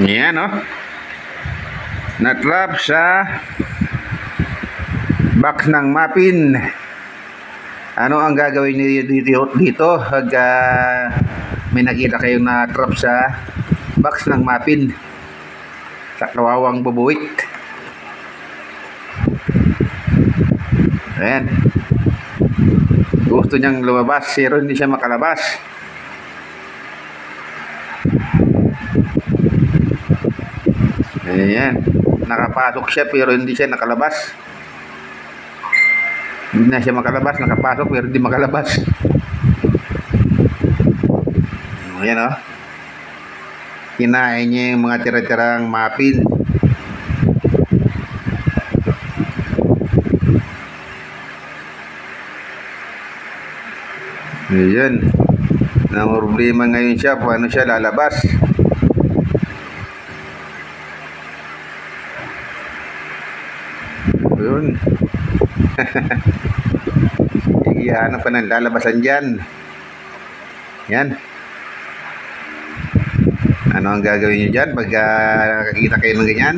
Yan, no? Natrap sa box ng mapin. Ano ang gagawin niyo dito pag may nakita kayong na-trap sa box ng mapin sa kawawang bubuwit? Ayan. Gusto niyang lumabas pero hindi siya makalabas. Ayan. Nakapasok siya pero hindi siya nakalabas. Hindi na siya makalabas. Nakapasok pero hindi makalabas. Ayan, o. Kinain niya yung mga tira-tirang mapin. Ayan. Ang problema ngayon siya, paano siya lalabas? Ayun. Iyahanap pa ng lalabasan dyan. Yan. Ano ang gagawin nyo dyan pag nakakita kayo ng ganyan?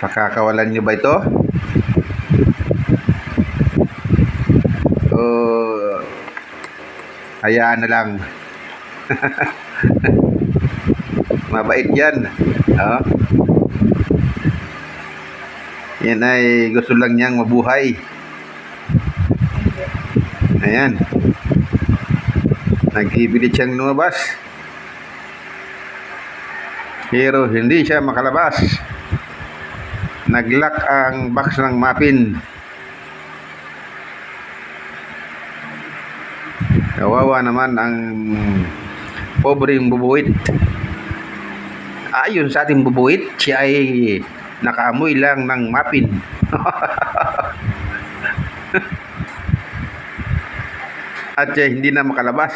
Pakakawalan nyo ba ito? O hayaan na lang? Mabait yan. Oh. Yan ay gusto lang niyang mabuhay. Ayan. Nagpipilit siyang lumabas. Pero hindi siya makalabas. Nag-lock ang box ng mapin. Kawawa naman ang pobreng bubuwit. Ayon sa ating bubuwit, siya ay nakaamoy lang ng mapin. At siya hindi na makalabas.